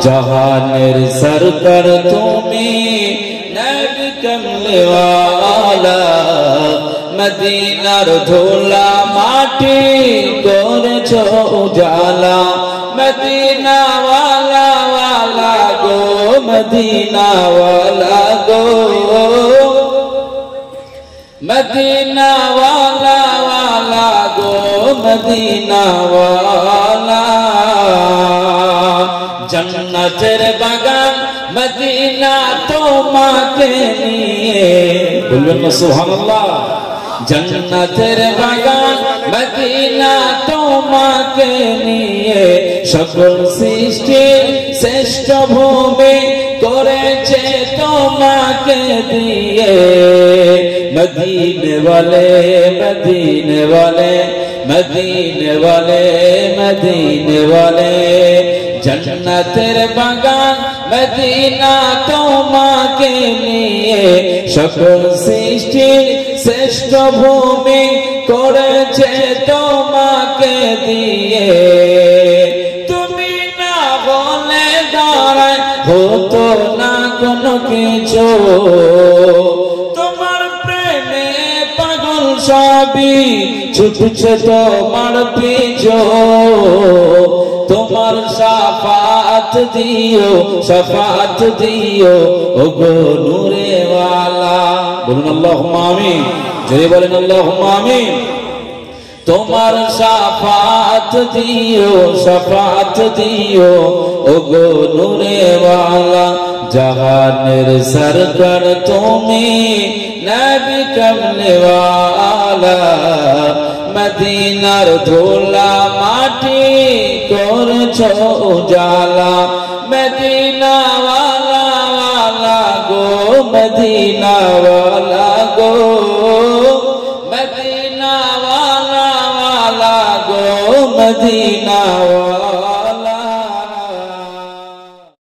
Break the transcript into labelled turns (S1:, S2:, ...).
S1: জাহানের সরকার তুমি নবী কমলে ওয়ালা মদিনার ধুলা মাটি করেছো উজালা মদিনা ওয়ালা ওয়ালা গো মদিনা ওয়ালা গো মদিনা ওয়ালা ওয়ালা গো মদিনা ওয়ালা জন্নতের বাগান মদিনা তোমাকে নিয়ে বলবেন না সুবহানাল্লাহ জন্নতের বাগান মদিনা তোমাকে নিয়ে সকল সৃষ্টির শ্রেষ্ঠ ভূমি করেছে তোমাকে দিয়ে মদিনে वाले मदीने वाले मदीने वाले मदीने वाले जन्नतेर बागान मदीना তোমাকে নিয়ে সকল সৃষ্টির শ্রেষ্ঠ ভূমি করেছে তোমাকে দিয়ে তুমি না বলে দাঁড়ায় হতো না কোনো কিছু তোমার প্রেমে পাগল সবই ছুটছে তোমার পিছু তোমার শাফাত দিও ওগো নূরে ওয়ালা বলুন আল্লাহুম্মা আমিন জোরে বলেন আল্লাহুম্মা আমিন তোমার শাফাত দিও ওগো নূরে ওয়ালা জাহানের সরকার তুমি নবী কমলে ওয়ালা মদিনার ধুলা মাটি করেছো উজালা মদিনা ওয়ালা ওয়ালা গো মদিনা ওয়ালা গো মদিনা ওয়ালা ওয়ালা গো মদিনা ওয়ালা